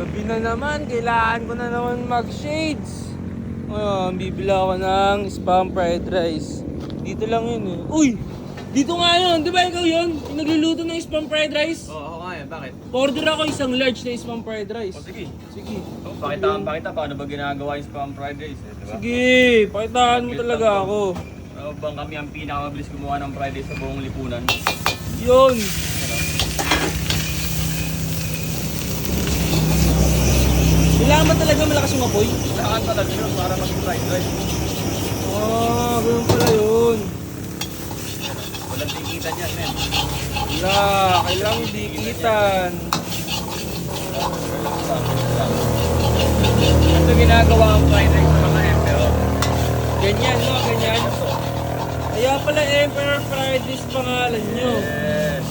Gabi na naman, kailangan ko na naman mag-shades. Ngayon, bibila ako ng spam fried rice. Dito lang yun eh. Uy! Dito nga yun! Di ba ikaw yun? Yung nagluluto ng spam fried rice? Oo, ako nga yan. Bakit? Order ako isang large na spam fried rice. O sige. Sige. Pakita paano ba ginagawa yung spam fried rice, eh, di ba? Sige, pakitaan mo talaga ako. Ano bang kami ang pinakamabilis gumawa ng fried rice sa buong lipunan? Yun. Ano? Kailangan ba talaga malakas yung apoy? Kailangan talaga yun para mag-fried rice. Ah, ganun pala yun. Walang tikitan yan, men. Wala, kailangan dikitan. Ito ginagawa ang fried rice sa mga emperor. Ganyan, no? Ganyan. Kaya pala Emperor Fried Rice pangalan nyo. Yes.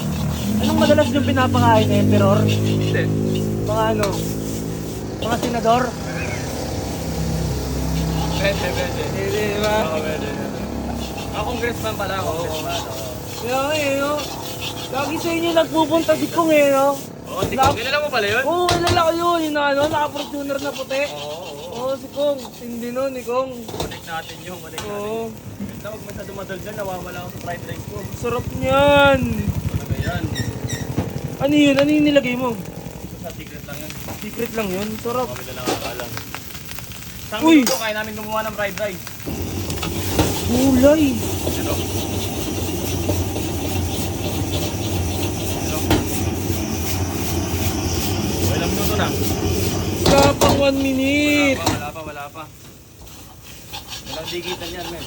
Anong madalas yung pinapakain, Emperor? Hindi. Mga ano? Mga senador? Pwede. Hindi, di ba? Oo, pwede. Congressman pala, congressman. Kaya nga eh, no? Lagi sa inyo nagpupunta si Kung eh, no? Oo, kilala mo pala yun? Oo, kilala ko yun. Yung ano, naka-fortuner na puti. Oo, si Kung. Hindi nun, ni Kung. Connect natin yung connect natin. Oo. Huwag masyado madaldal, nawawala ako sa fried rice ko. Sarap niyan. Ano ba yan? Ano yun? Ano yung nilagay mo? Ito sa secret lang yun. Secret lang yun. Sarap. Kami na nakakaalam. Isang Uy! minuto kaya namin gumawa ng fried rice. Gulay. Ito. Ilang minuto na? Wala pang 1 minute. Wala pa. Walang digitan yan, men.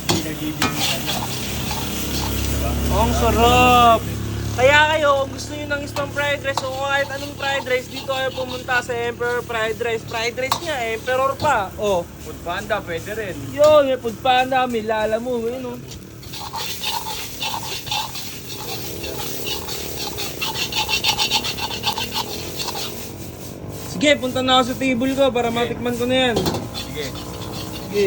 Hindi nagdidigitan yan. Diba? Oh, ang sarap. Kaya kayo, kung gusto nyo ng spam fried rice o kahit anong fried rice, dito kayo pumunta sa Emperor Fried Rice. Fried rice niya, Emperor pa. Oh, Food Panda, pwede rin. yun, may food panda, may lala mo, yun oh. Sige, punta na ako sa table ko para matikman ko na yan. Sige. Sige.